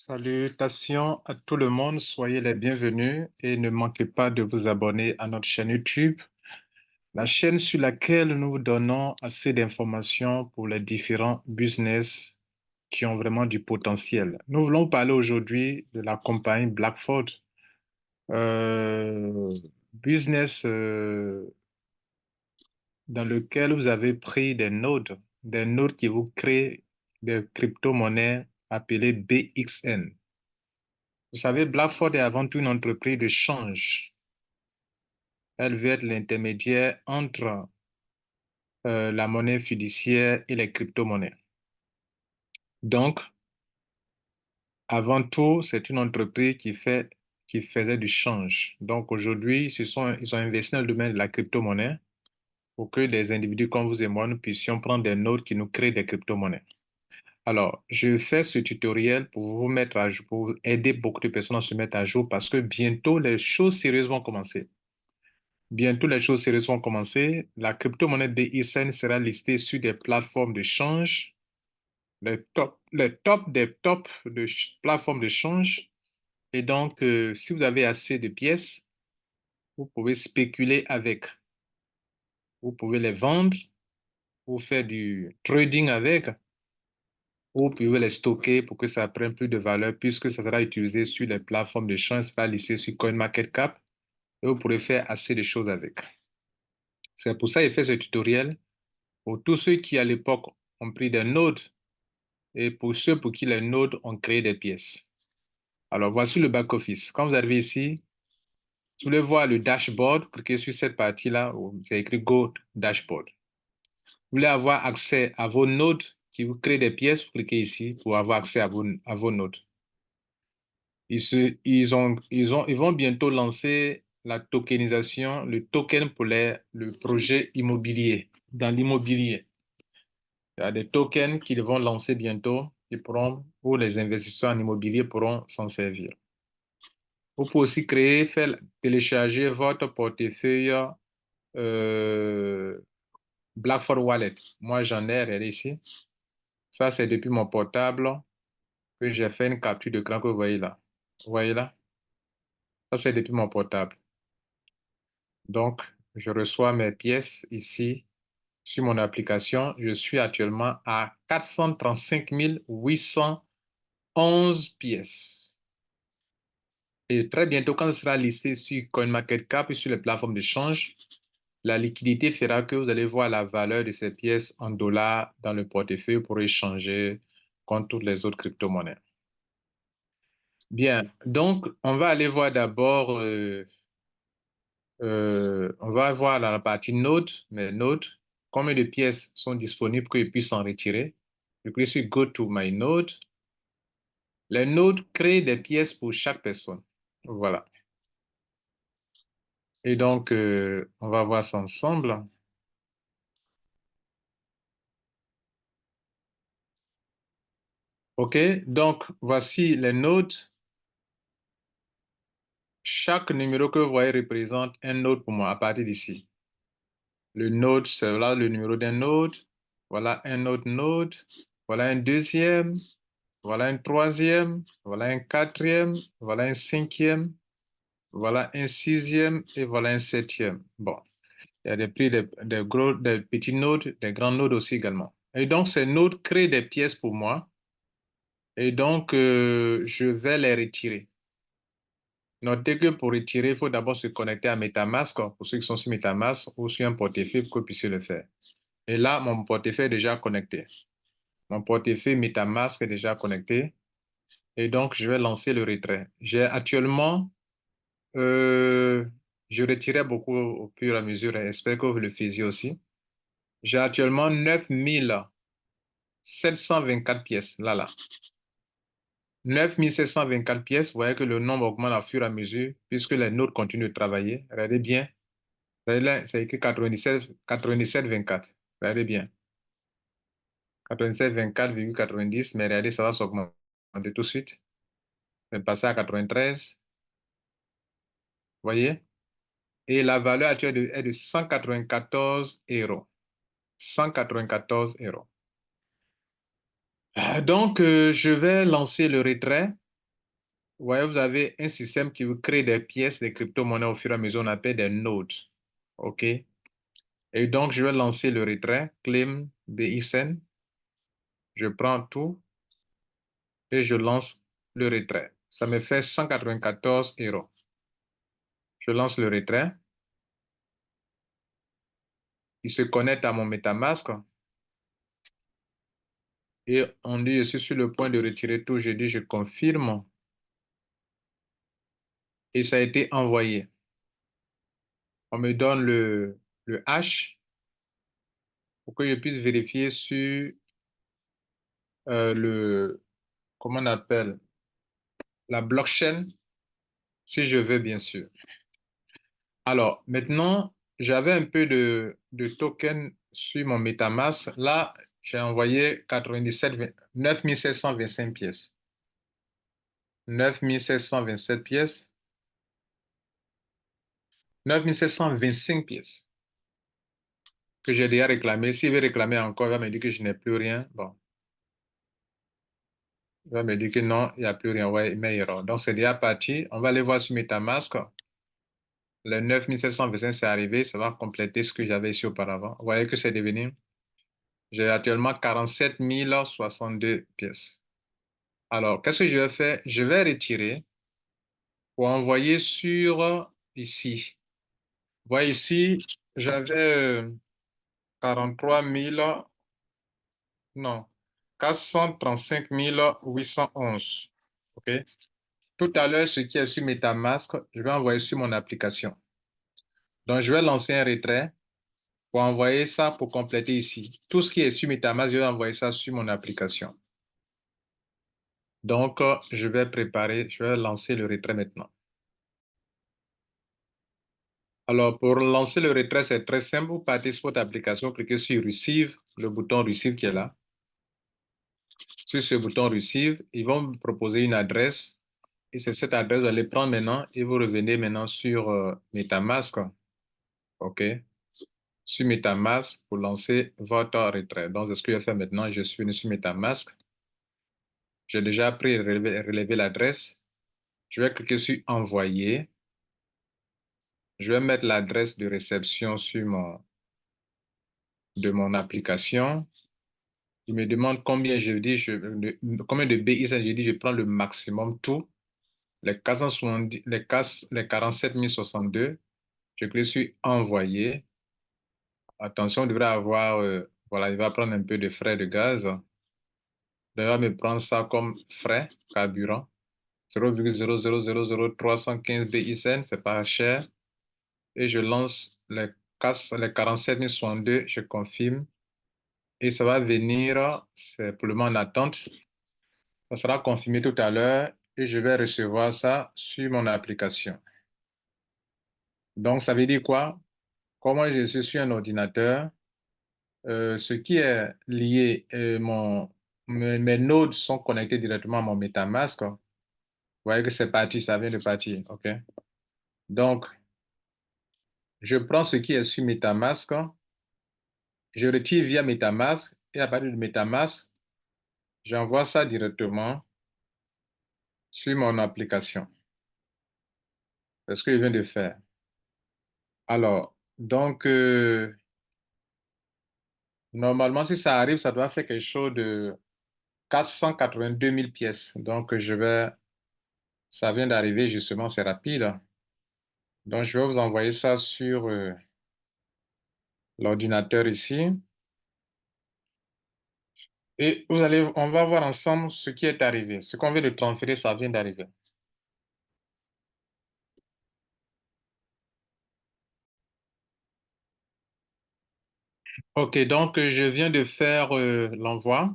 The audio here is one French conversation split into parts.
Salutations à tout le monde, soyez les bienvenus et ne manquez pas de vous abonner à notre chaîne YouTube, la chaîne sur laquelle nous vous donnons assez d'informations pour les différents business qui ont vraiment du potentiel. Nous voulons parler aujourd'hui de la compagnie Blackford, euh, business dans lequel vous avez pris des nodes qui vous créent des crypto-monnaies appelées BXN. Vous savez, Blackford est avant tout une entreprise de change. Elle veut être l'intermédiaire entre la monnaie fiduciaire et les crypto-monnaies. Donc, avant tout, c'est une entreprise qui faisait du change. Donc, aujourd'hui, ils ont investi dans le domaine de la crypto-monnaie pour que des individus comme vous et moi, nous puissions prendre des notes qui nous créent des crypto-monnaies. Alors, je fais ce tutoriel pour vous mettre à jour, pour aider beaucoup de personnes à se mettre à jour parce que bientôt, les choses sérieuses vont commencer. Bientôt, les choses sérieuses vont commencer. La crypto-monnaie BXN sera listée sur des plateformes de change, les top des tops de plateformes de change. Et donc, si vous avez assez de pièces, vous pouvez spéculer avec. Vous pouvez les vendre, ou faire du trading avec, ou vous pouvez les stocker pour que ça prenne plus de valeur puisque ça sera utilisé sur les plateformes de change, ça sera listé sur CoinMarketCap et vous pourrez faire assez de choses avec. C'est pour ça que j'ai fait ce tutoriel. Pour tous ceux qui, à l'époque, ont pris des nodes et pour ceux pour qui les nodes ont créé des pièces. Alors, voici le back-office. Quand vous arrivez ici, vous voulez voir le dashboard, cliquez sur cette partie-là où c'est écrit Go Dashboard. Vous voulez avoir accès à vos nodes qui vous créent des pièces, vous cliquez ici pour avoir accès à vos nodes. Ils vont bientôt lancer la tokenisation, le token pour le projet immobilier, dans l'immobilier. Il y a des tokens qu'ils vont lancer bientôt où les investisseurs en immobilier pourront s'en servir. Vous pouvez aussi télécharger votre portefeuille euh, Blackford Wallet. Moi, j'en ai, regardez ici. Ça, c'est depuis mon portable que j'ai fait une capture d'écran que vous voyez là. Vous voyez là? Ça, c'est depuis mon portable. Donc, je reçois mes pièces ici sur mon application. Je suis actuellement à 435 811 pièces. Et très bientôt, quand ce sera listé sur CoinMarketCap et sur les plateformes d'échange, la liquidité fera que vous allez voir la valeur de ces pièces en dollars dans le portefeuille pour échanger contre toutes les autres crypto-monnaies. Bien, donc on va aller voir d'abord, on va voir dans la partie notes, mes notes, combien de pièces sont disponibles pour qu'ils puissent en retirer. Je clique sur Go to my node. Les nodes créent des pièces pour chaque personne. Voilà. Et donc, on va voir ça ensemble. OK, donc voici les nodes. Chaque numéro que vous voyez représente un node pour moi à partir d'ici. Le node, c'est là le numéro d'un node. Voilà un autre node. Voilà un deuxième. Voilà un troisième. Voilà un quatrième. Voilà un cinquième. Voilà un sixième et voilà un septième. Bon, il y a des prix des petits nodes, des grands nodes aussi également. Et donc, ces nodes créent des pièces pour moi. Et donc, je vais les retirer. Notez que pour retirer, il faut d'abord se connecter à MetaMask, pour ceux qui sont sur MetaMask ou sur un portefeuille pour que vous puissiez le faire. Et là, mon portefeuille est déjà connecté. Mon portefeuille MetaMask est déjà connecté. Et donc, je vais lancer le retrait. J'ai actuellement, euh, je retirais beaucoup au fur et à mesure, et j'espère que vous le faisiez aussi. J'ai actuellement 9 724 pièces, là. 9 724 pièces, vous voyez que le nombre augmente au fur et à mesure, puisque les nodes continuent de travailler. Regardez bien. Regardez là, c'est écrit 97, 24. Regardez bien. 97, 24,90, mais regardez, ça va s'augmenter tout de suite. Je vais passer à 93. Vous voyez? Et la valeur actuelle est de 194 euros. 194 euros. Donc, je vais lancer le retrait. Vous voyez, vous avez un système qui vous crée des pièces, des crypto-monnaies au fur et à mesure, on appelle des nodes. OK? Et donc, je vais lancer le retrait, claim BXN. Je prends tout et je lance le retrait. Ça me fait 194 euros. Je lance le retrait. Il se connecte à mon MetaMask et on dit, je suis sur le point de retirer tout. Je dis, je confirme et ça a été envoyé. On me donne le hash pour que je puisse vérifier sur comment on appelle, la blockchain, si je veux, bien sûr. Alors, maintenant, j'avais un peu de token sur mon MetaMask. Là, j'ai envoyé 97, 5 pièces. 9727 pièces. 9725 pièces que j'ai déjà réclamé. S'il veut réclamer encore, il va me dire que je n'ai plus rien. Bon, il va me dire que non, il n'y a plus rien. Ouais, mais il y aura. Donc, c'est déjà parti. On va aller voir sur MetaMask. Le 9725, c'est arrivé. Ça va compléter ce que j'avais ici auparavant. Vous voyez que c'est devenu. J'ai actuellement 47 062 pièces. Alors, qu'est-ce que je vais faire? Je vais retirer pour envoyer sur ici. Vous voyez ici, j'avais 43 000, non, 435 811. OK? Tout à l'heure, ce qui est sur MetaMask, je vais envoyer sur mon application. Donc, je vais lancer un retrait pour envoyer ça pour compléter ici. Tout ce qui est sur MetaMask, je vais envoyer ça sur mon application. Donc, je vais préparer, je vais lancer le retrait maintenant. Alors, pour lancer le retrait, c'est très simple. Vous partez sur votre application, cliquez sur Receive, le bouton Receive qui est là. Sur ce bouton Receive, ils vont vous proposer une adresse. Et c'est cette adresse, vous allez prendre maintenant et vous revenez maintenant sur MetaMask. OK? Sur MetaMask pour lancer votre retrait. Donc, c'est ce que je vais faire maintenant. Je suis venu sur MetaMask. J'ai déjà pris et relevé l'adresse. Je vais cliquer sur Envoyer. Je vais mettre l'adresse de réception de mon application. Il me demande combien je dis, combien de BI ça, je dis, je prends le maximum tout, les 470, les 47 062. Je clique sur envoyer. Attention, on devrait avoir, voilà, il va prendre un peu de frais de gaz. Il va me prendre ça comme frais carburant. 0,000315 BICN, c'est pas cher. Et je lance les 47 062, je confirme. Et ça va venir, c'est pour le moment en attente. Ça sera confirmé tout à l'heure et je vais recevoir ça sur mon application. Donc, ça veut dire quoi? Comment je suis sur un ordinateur, ce qui est lié, mes nodes sont connectés directement à mon MetaMask. Vous voyez que c'est parti, ça vient de partir. OK? Donc, je prends ce qui est sur MetaMask, je retire via MetaMask et à partir de MetaMask, j'envoie ça directement sur mon application. C'est ce que je viens de faire. Alors, donc, normalement, si ça arrive, ça doit faire quelque chose de 482 000 pièces. Donc, ça vient d'arriver justement, c'est rapide. Donc, je vais vous envoyer ça sur l'ordinateur ici. Et on va voir ensemble ce qui est arrivé. Ce qu'on vient de transférer, ça vient d'arriver. OK, donc je viens de faire l'envoi.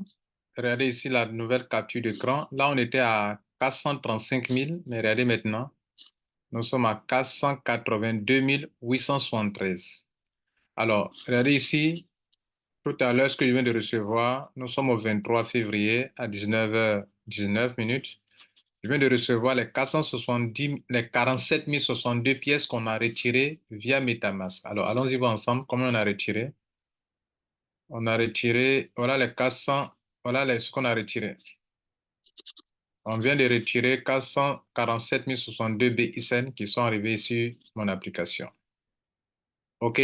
Regardez ici la nouvelle capture d'écran. Là, on était à 435 000, mais regardez maintenant. Nous sommes à 482 873. Alors, regardez ici, tout à l'heure, ce que je viens de recevoir, nous sommes au 23 février à 19h19 minutes. Je viens de recevoir les 47 062 pièces qu'on a retirées via MetaMask. Alors, allons-y voir ensemble comment on a retiré. On a retiré, voilà les 400, voilà ce qu'on a retiré. On vient de retirer 447 062 BXN qui sont arrivés sur mon application. OK?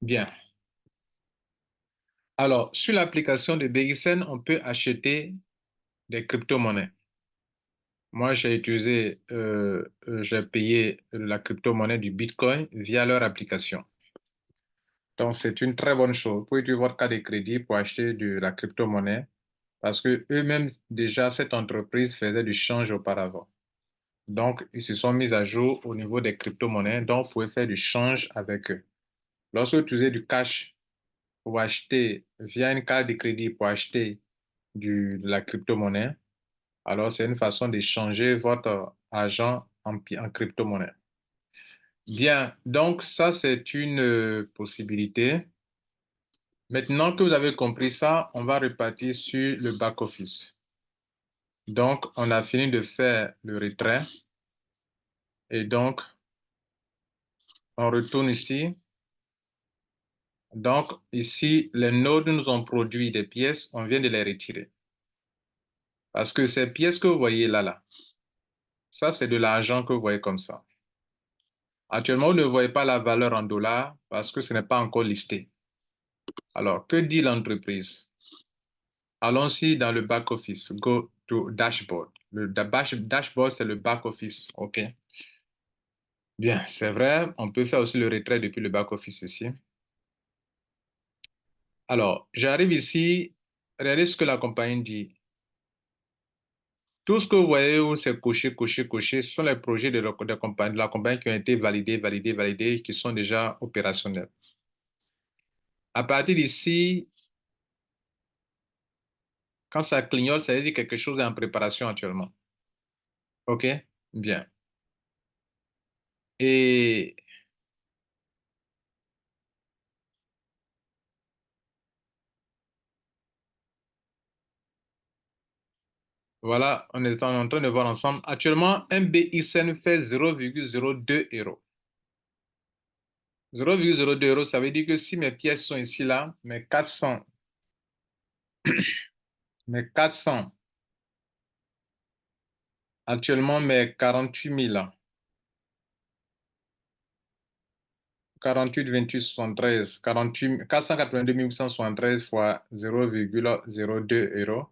Bien. Alors, sur l'application de BXN, on peut acheter des crypto-monnaies. Moi, j'ai payé la crypto-monnaie du Bitcoin via leur application. Donc, c'est une très bonne chose. Vous pouvez utiliser votre carte de crédit pour acheter de la crypto-monnaie parce que eux-mêmes, déjà, cette entreprise faisait du change auparavant. Donc, ils se sont mis à jour au niveau des crypto-monnaies. Donc, vous pouvez faire du change avec eux. Lorsque vous utilisez du cash pour acheter via une carte de crédit pour acheter de la crypto-monnaie, alors c'est une façon d'échanger votre argent en crypto-monnaie. Bien, donc ça, c'est une possibilité. Maintenant que vous avez compris ça, on va repartir sur le back-office. Donc, on a fini de faire le retrait et donc, on retourne ici. Donc, ici, les nodes nous ont produit des pièces, on vient de les retirer. Parce que ces pièces que vous voyez là, ça, c'est de l'argent que vous voyez comme ça. Actuellement, vous ne voyez pas la valeur en dollars parce que ce n'est pas encore listé. Alors, que dit l'entreprise? Allons-y dans le back-office. Go to dashboard. Le dashboard, c'est le back-office. OK. Bien, c'est vrai. On peut faire aussi le retrait depuis le back-office ici. Alors, j'arrive ici. Regardez ce que la compagnie dit. Tout ce que vous voyez où c'est coché, coché, coché, ce sont les projets de la compagnie qui ont été validés, validés, validés, qui sont déjà opérationnels. À partir d'ici, quand ça clignote, ça veut dire que quelque chose est en préparation actuellement. OK? Bien. Et voilà, on est en train de voir ensemble. Actuellement, un BXN fait 0,02 euros. 0,02 euros, ça veut dire que si mes pièces sont ici, là, mes 400, actuellement mes 48 000, là, 48, 28, 73, 48, 482 873 fois 0,02 euros.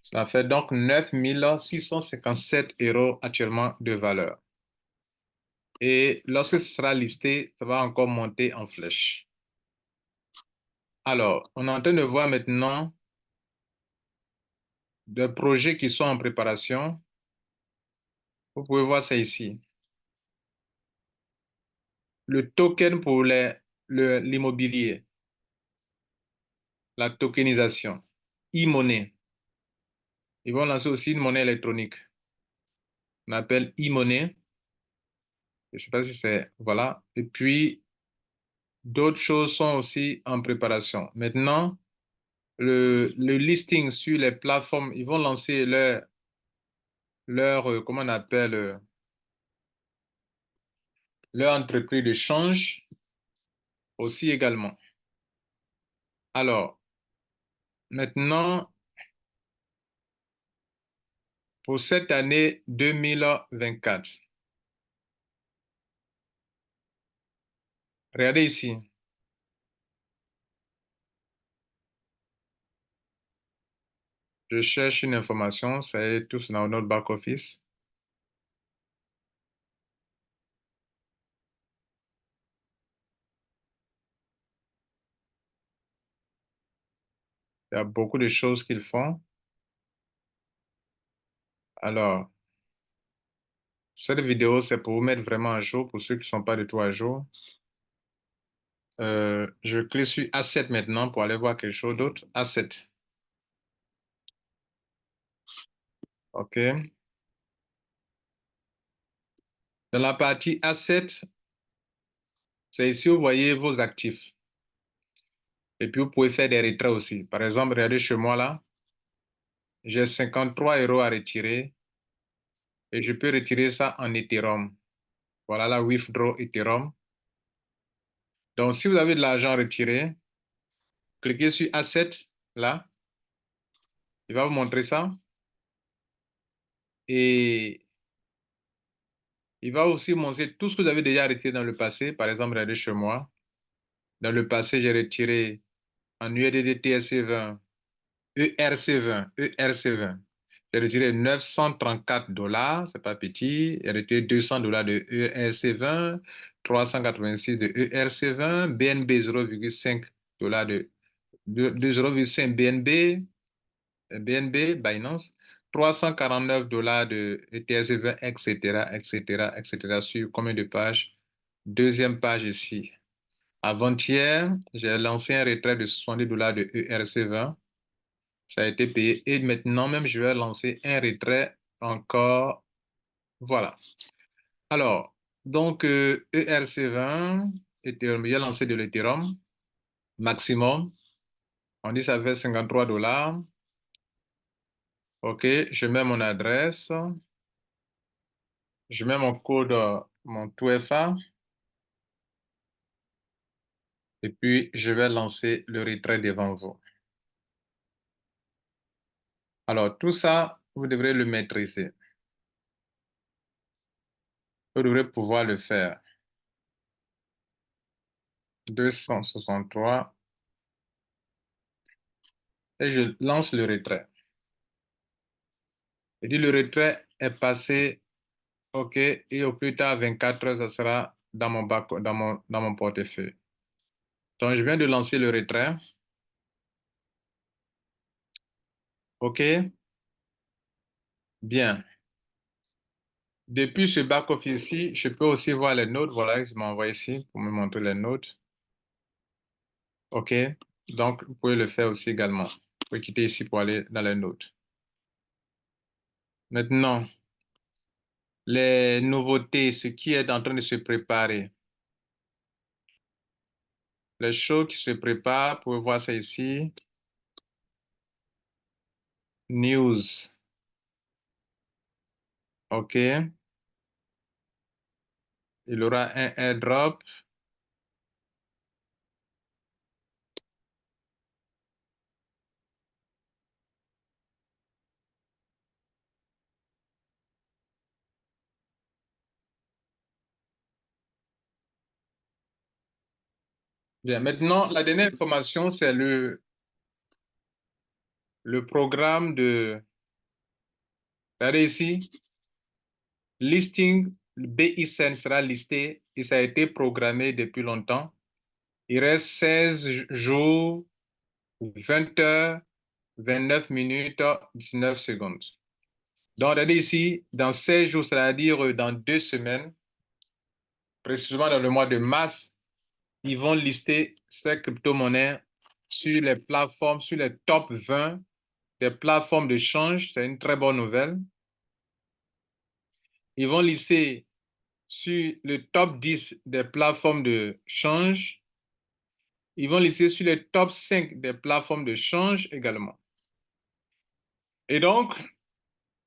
Ça fait donc 9 657 euros actuellement de valeur. Et lorsque ce sera listé, ça va encore monter en flèche. Alors, on est en train de voir maintenant des projets qui sont en préparation. Vous pouvez voir ça ici. Le token pour l'immobilier, la tokenisation, e-monnaie. Ils vont lancer aussi une monnaie électronique. On appelle e-monnaie. Je ne sais pas si c'est... Voilà. Et puis, d'autres choses sont aussi en préparation. Maintenant, le listing sur les plateformes, ils vont lancer comment on appelle, leur entreprise de change aussi également. Alors, maintenant, pour cette année 2024, regardez ici. Je cherche une information, ça est tous dans notre back-office. Il y a beaucoup de choses qu'ils font. Alors, cette vidéo, c'est pour vous mettre vraiment à jour, pour ceux qui ne sont pas du tout à jour. Je clique sur Asset maintenant pour aller voir quelque chose d'autre. Asset. OK. Dans la partie Asset, c'est ici où vous voyez vos actifs. Et puis, vous pouvez faire des retraits aussi. Par exemple, regardez chez moi là, j'ai 53 euros à retirer et je peux retirer ça en Ethereum. Voilà la withdraw Ethereum. Donc, si vous avez de l'argent à retirer, cliquez sur Asset là. Il va vous montrer ça. Et il va aussi montrer tout ce que vous avez déjà retiré dans le passé. Par exemple, regardez chez moi. Dans le passé, j'ai retiré en USDT TSC20, ERC20, ERC20. J'ai retiré 934 dollars, c'est pas petit. J'ai retiré 200 dollars de ERC20, 386 de ERC20, BNB 0,5 dollars de 0,5 BNB, BNB, Binance, 349 dollars de ETS20, etc., etc., etc. Sur combien de pages? Deuxième page ici. Avant-hier, j'ai lancé un retrait de 70 dollars de ERC20. Ça a été payé. Et maintenant même, je vais lancer un retrait encore. Voilà. Alors, donc, ERC20, Ethereum, j'ai lancé de l'Ethereum maximum. On dit ça fait 53 dollars. OK, je mets mon adresse. Je mets mon code, mon 2FA. Et puis, je vais lancer le retrait devant vous. Alors, tout ça, vous devrez le maîtriser. Vous devrez pouvoir le faire. 263. Et je lance le retrait. Et dit le retrait est passé, OK, et au plus tard, 24 heures, ça sera dans mon dans mon portefeuille. Donc, je viens de lancer le retrait. OK, bien. Depuis ce back-office ici, je peux aussi voir les notes. Voilà, je m'envoie ici pour me montrer les notes. OK, donc vous pouvez le faire aussi également. Vous pouvez quitter ici pour aller dans les notes. Maintenant, les nouveautés, ce qui est en train de se préparer. Les choses qui se préparent, vous pouvez voir ça ici. News. OK. Il aura un airdrop. Bien, maintenant, la dernière information, c'est le programme de, regardez ici, listing, le BICN sera listé et ça a été programmé depuis longtemps. Il reste 16 jours, 20 heures, 29 minutes, 19 secondes. Donc, regardez ici, dans 16 jours, c'est-à-dire dans 2 semaines, précisément dans le mois de mars, ils vont lister ces crypto-monnaies sur les plateformes, sur les top 20 des plateformes de change. C'est une très bonne nouvelle. Ils vont lister sur le top 10 des plateformes de change. Ils vont lister sur les top 5 des plateformes de change également. Et donc,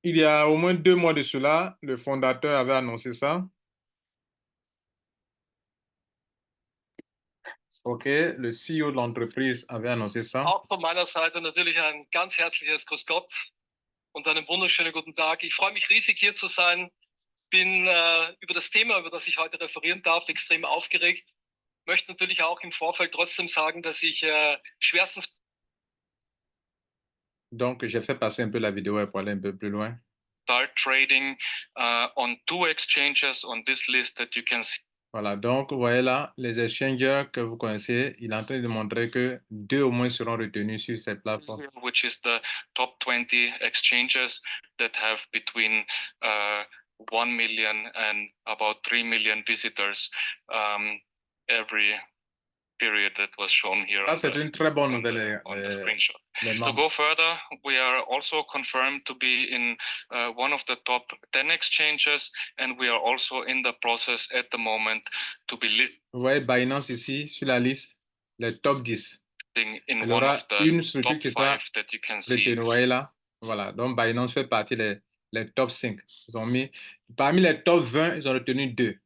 il y a au moins 2 mois de cela, le fondateur avait annoncé ça. OK, le CEO de l'entreprise avait annoncé ça. Auch von meiner Seite natürlich ein ganz herzliches Grüß Gott und einen wunderschönen guten Tag. Ich freue mich riesig, hier zu sein. Bin über das Thema, über das ich heute referieren darf, extrem aufgeregt. Möchte natürlich auch im Vorfeld trotzdem sagen, dass ich schwerstens... Donc, j'ai fait passer un peu la vidéo pour aller un peu plus loin. Start trading on 2 exchanges on this list that you can see. Voilà, donc vous voyez là, les exchangers que vous connaissez, il est en train de montrer que 2 au moins seront retenus sur cette plateforme. Which is the top 20 exchanges that have between 1 million and about 3 million visitors every period that was shown here. Ça, c'est une très bonne nouvelle. On the screenshot. Les To membres. go further, we are also confirmed to be in one of the top 10 exchanges, and we are also in the process at the moment to be listed. Vous voyez Binance ici, sur la liste, les top 10. In Il one aura of the une structure top qui sera 5 that you can see. retenue. Vous voyez là, voilà. Donc Binance fait partie les top 5. Ils ont mis, parmi les top 20, ils ont retenu 2.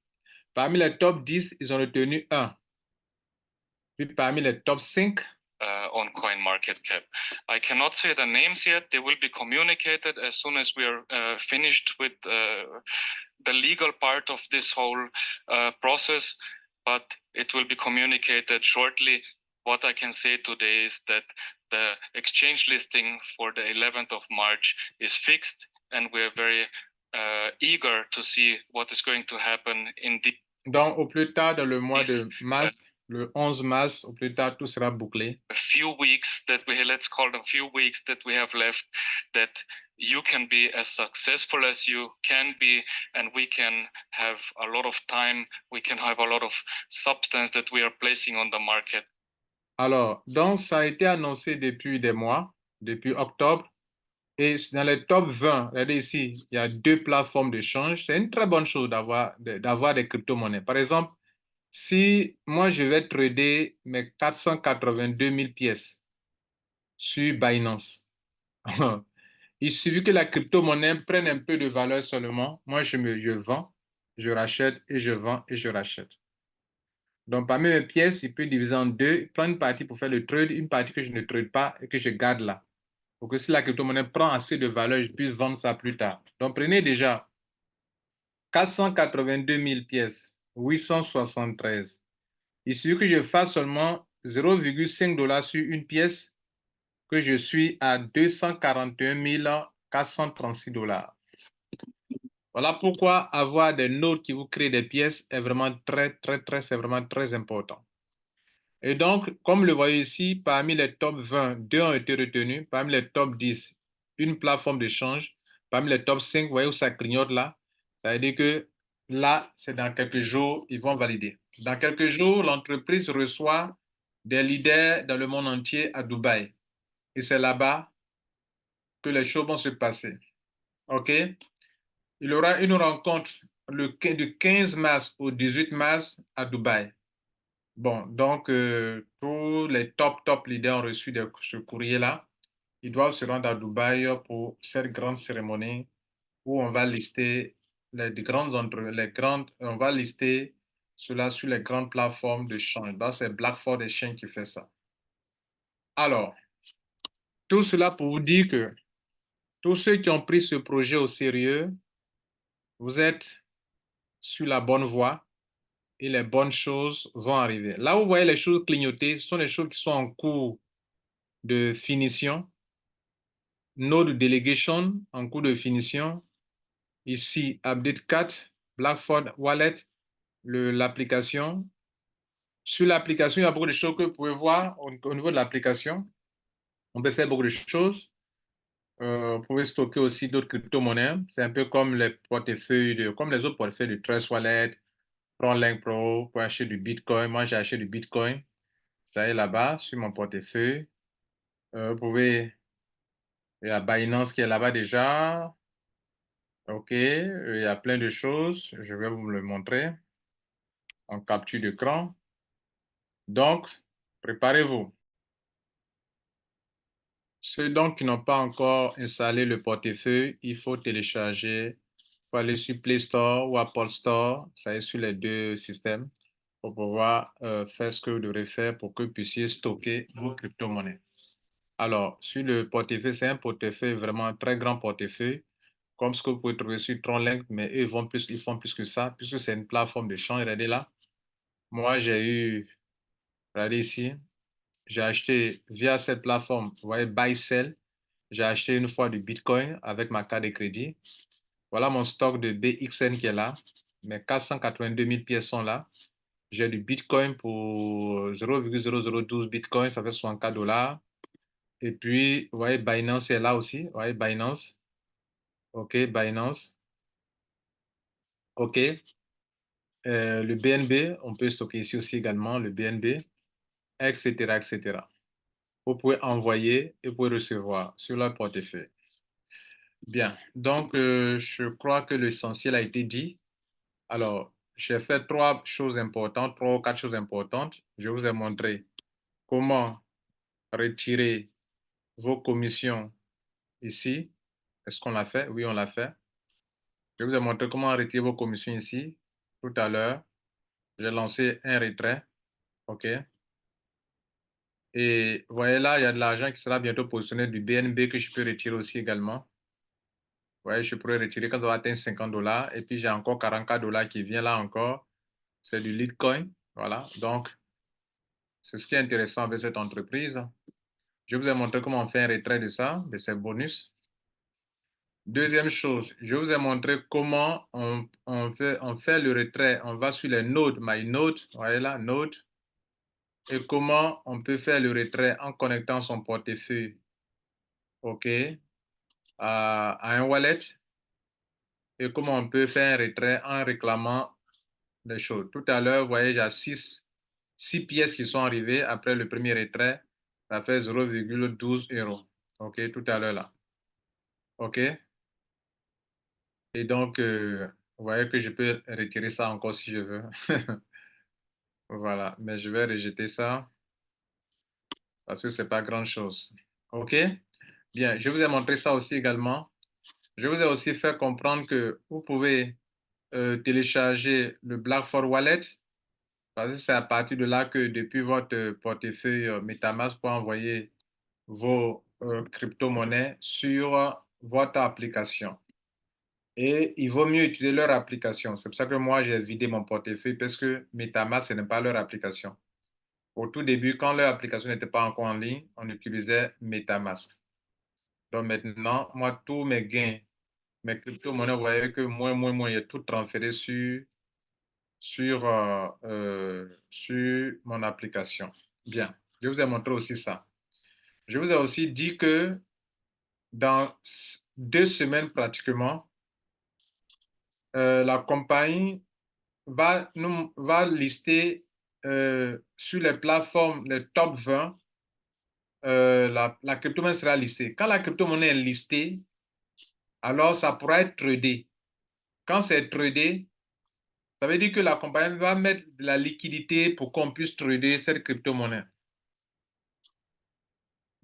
Parmi les top 10, ils ont retenu 1. Puis parmi les top 5, on CoinMarketCap. I cannot say the names yet. They will be communicated as soon as we are finished with the legal part of this whole process, but it will be communicated shortly. What I can say today is that the exchange listing for the 11th of March is fixed, and we're very eager to see what is going to happen in the... Donc, au plus tard, dans le mois de mars, le 11 mars, au plus tard, tout sera bouclé. A few weeks that let's call them few weeks that we have left, that you can be as successful as you can be, and we can have a lot of time, we can have a lot of substance that we are placing on the market. Alors, donc, ça a été annoncé depuis des mois, depuis octobre. Et dans les top 20, regardez ici, il y a 2 plateformes d'échange. C'est une très bonne chose d'avoir des crypto-monnaies. Par exemple, si moi, je vais trader mes 482 000 pièces sur Binance, il suffit que la crypto-monnaie prenne un peu de valeur seulement. Moi, je vends, je rachète et je vends et je rachète. Donc, parmi mes pièces, il peut diviser en deux, prendre une partie pour faire le trade, une partie que je ne trade pas et que je garde là. Pour que si la crypto-monnaie prend assez de valeur, je puisse vendre ça plus tard. Donc, prenez déjà 482 000 pièces, 873. Il suffit que je fasse seulement 0,5 $ sur une pièce, que je suis à 241 436 $. Voilà pourquoi avoir des nodes qui vous créent des pièces est vraiment c'est vraiment très important. Et donc, comme le voyez ici, parmi les top 20, 2 ont été retenus. Parmi les top 10, une plateforme d'échange. Parmi les top 5, vous voyez où ça clignote là. Ça veut dire que là, c'est dans quelques jours, ils vont valider. Dans quelques jours, l'entreprise reçoit des leaders dans le monde entier à Dubaï. Et c'est là-bas que les choses vont se passer. OK? Il y aura une rencontre du 15 mars au 18 mars à Dubaï. Bon, donc tous les top leaders ont reçu ce courrier-là. Ils doivent se rendre à Dubaï pour cette grande cérémonie où on va lister on va lister cela sur les grandes plateformes de change. Donc, c'est Blackford Exchange qui fait ça. Alors, tout cela pour vous dire que tous ceux qui ont pris ce projet au sérieux, vous êtes sur la bonne voie et les bonnes choses vont arriver. Là où vous voyez les choses clignoter, ce sont les choses qui sont en cours de finition. Node Delegation en cours de finition. Ici, Update 4, Blackford Wallet, l'application. Sur l'application, il y a beaucoup de choses que vous pouvez voir au niveau de l'application. On peut faire beaucoup de choses. Vous pouvez stocker aussi d'autres crypto-monnaies. C'est un peu comme les portefeuilles, comme les autres portefeuilles de Trust Wallet, PronLink Pro, pour acheter du Bitcoin. Moi, j'ai acheté du Bitcoin. Ça est là-bas, sur mon portefeuille. Vous pouvez, il y a Binance qui est là-bas déjà. OK, il y a plein de choses. Je vais vous le montrer en capture d'écran. Donc, préparez-vous. Ceux donc qui n'ont pas encore installé le portefeuille, il faut télécharger. Il faut aller sur Play Store ou Apple Store, ça est sur les deux systèmes, pour pouvoir faire ce que vous devrez faire pour que vous puissiez stocker vos crypto-monnaies. Alors, sur le portefeuille, c'est un portefeuille vraiment un très grand portefeuille, comme ce que vous pouvez trouver sur TronLink, mais eux, ils font plus que ça, puisque c'est une plateforme de change. Regardez là. Moi, regardez ici, j'ai acheté via cette plateforme, vous voyez, Buy Sell. J'ai acheté une fois du Bitcoin avec ma carte de crédit. Voilà mon stock de BXN qui est là. Mes 482 000 pièces sont là. J'ai du Bitcoin pour 0,0012 Bitcoin, ça fait 64 $. Et puis, vous voyez, Binance est là aussi. Vous voyez, Binance. OK, Binance. OK. Le BNB, on peut stocker ici aussi également, le BNB, etc., etc. Vous pouvez envoyer et vous pouvez recevoir sur leur portefeuille. Bien, donc je crois que l'essentiel a été dit. Alors, j'ai fait 3 choses importantes, 3 ou 4 choses importantes. Je vous ai montré comment retirer vos commissions ici. Est-ce qu'on l'a fait? Oui, on l'a fait. Je vous ai montré comment retirer vos commissions ici. Tout à l'heure, j'ai lancé un retrait. OK. Et vous voyez là, il y a de l'argent qui sera bientôt positionné du BNB que je peux retirer aussi également. Vous voyez, je pourrais retirer quand on va atteindre $50. Et puis, j'ai encore $44 qui vient là encore. C'est du Litecoin. Voilà. Donc, c'est ce qui est intéressant avec cette entreprise. Je vous ai montré comment on fait un retrait de ça, de ces bonus. Deuxième chose, je vous ai montré comment on fait le retrait. On va sur les nodes, My Node, vous voyez là, Node. Et comment on peut faire le retrait en connectant son portefeuille, OK, à un wallet. Et comment on peut faire un retrait en réclamant des choses. Tout à l'heure, vous voyez, il y a 6 pièces qui sont arrivées après le premier retrait. Ça fait 0,12 €. OK, tout à l'heure là. OK. Et donc, vous voyez que je peux retirer ça encore si je veux. Voilà, mais je vais rejeter ça parce que ce n'est pas grand-chose. OK? Bien, je vous ai montré ça aussi également. Je vous ai aussi fait comprendre que vous pouvez télécharger le Blackford Wallet parce que c'est à partir de là que depuis votre portefeuille MetaMask, vous pouvez envoyer vos crypto-monnaies sur votre application. Et il vaut mieux utiliser leur application. C'est pour ça que moi, j'ai vidé mon portefeuille parce que MetaMask, ce n'est pas leur application. Au tout début, quand leur application n'était pas encore en ligne, on utilisait MetaMask. Donc maintenant, moi, tous mes gains, mes crypto-monnaies, vous voyez que moi, il y a tout transféré sur mon application. Bien, je vous ai montré aussi ça. Je vous ai aussi dit que dans 2 semaines pratiquement, la compagnie va lister sur les plateformes, les top 20, la crypto-monnaie sera listée. Quand la crypto-monnaie est listée, alors ça pourra être tradé. Quand c'est tradé, ça veut dire que la compagnie va mettre de la liquidité pour qu'on puisse trader cette crypto-monnaie.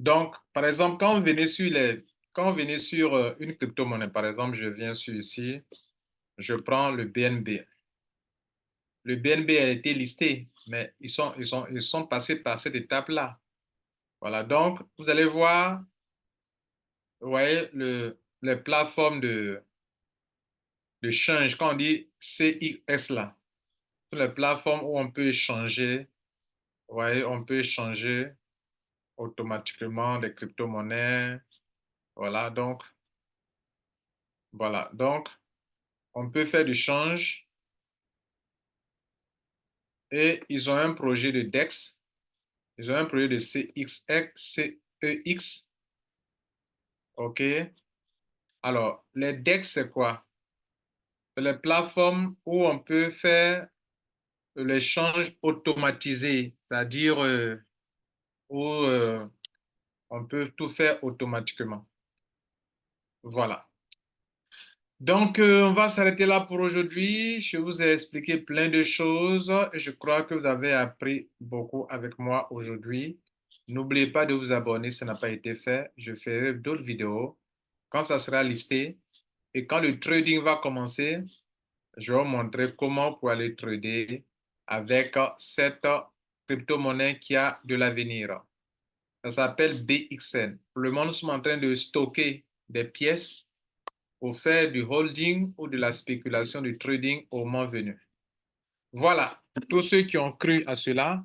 Donc, par exemple, quand on venait sur une crypto-monnaie, par exemple, je viens sur ici, je prends le BNB. Le BNB a été listé, mais ils sont passés par cette étape-là. Voilà, donc vous allez voir, vous voyez, les plateformes de change, quand on dit CX là, sont les plateformes où on peut échanger, vous voyez, on peut échanger automatiquement des crypto-monnaies. Voilà, donc on peut faire du change et ils ont un projet de DEX, ils ont un projet de CEX, OK? Alors, les DEX, c'est quoi? C'est les plateformes où on peut faire l'échange automatisé, c'est-à-dire où on peut tout faire automatiquement. Voilà. Donc, on va s'arrêter là pour aujourd'hui. Je vous ai expliqué plein de choses et je crois que vous avez appris beaucoup avec moi aujourd'hui. N'oubliez pas de vous abonner si ça n'a pas été fait. Je ferai d'autres vidéos quand ça sera listé et quand le trading va commencer. Je vais vous montrer comment pour aller trader avec cette crypto-monnaie qui a de l'avenir. Ça s'appelle BXN. Pour le moment, nous sommes en train de stocker des pièces pour faire du holding ou de la spéculation, du trading au moment venu. Voilà, tous ceux qui ont cru à cela,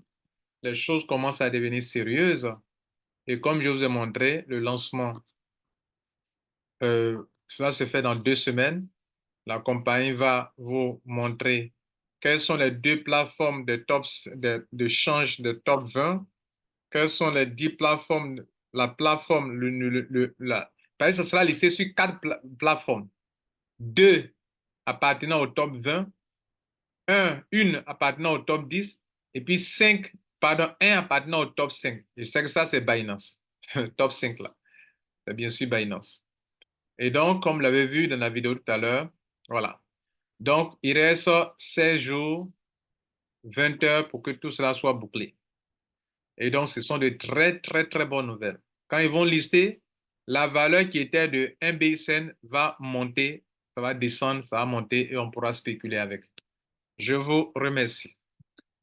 les choses commencent à devenir sérieuses. Et comme je vous ai montré, le lancement, cela se fait dans 2 semaines. La compagnie va vous montrer quelles sont les 2 plateformes de change de top 20, quelles sont les 10 plateformes, la plateforme, par exemple, ça sera listé sur 4 plateformes, 2 appartenant au top 20, une appartenant au top 10, et puis 1 appartenant au top 5. Je sais que ça, c'est Binance, top 5 là, c'est bien sûr Binance. Et donc, comme vous l'avez vu dans la vidéo tout à l'heure, voilà. Donc, il reste 16 jours, 20 heures pour que tout cela soit bouclé. Et donc, ce sont de très, très, très bonnes nouvelles. Quand ils vont lister, la valeur qui était de 1 BXN va monter, ça va descendre, ça va monter et on pourra spéculer avec. Je vous remercie.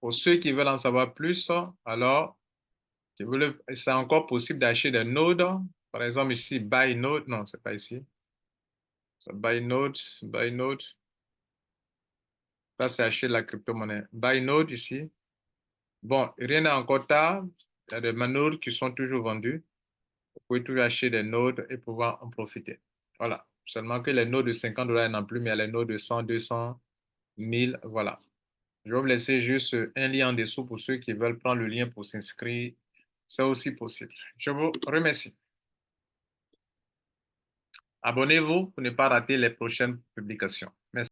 Pour ceux qui veulent en savoir plus, alors, C'est encore possible d'acheter des nodes. Par exemple, ici, buy node. Non, c'est pas ici. Buy node, buy node. Ça, c'est acheter de la crypto-monnaie. Buy node ici. Bon, rien n'est encore tard. Il y a des nodes qui sont toujours vendus. Vous pouvez toujours acheter des nodes et pouvoir en profiter. Voilà. Seulement que les nodes de $50 n'en plus, mais il y a les nodes de 100, 200, 1000. Voilà. Je vais vous laisser juste un lien en dessous pour ceux qui veulent prendre le lien pour s'inscrire. C'est aussi possible. Je vous remercie. Abonnez-vous pour ne pas rater les prochaines publications.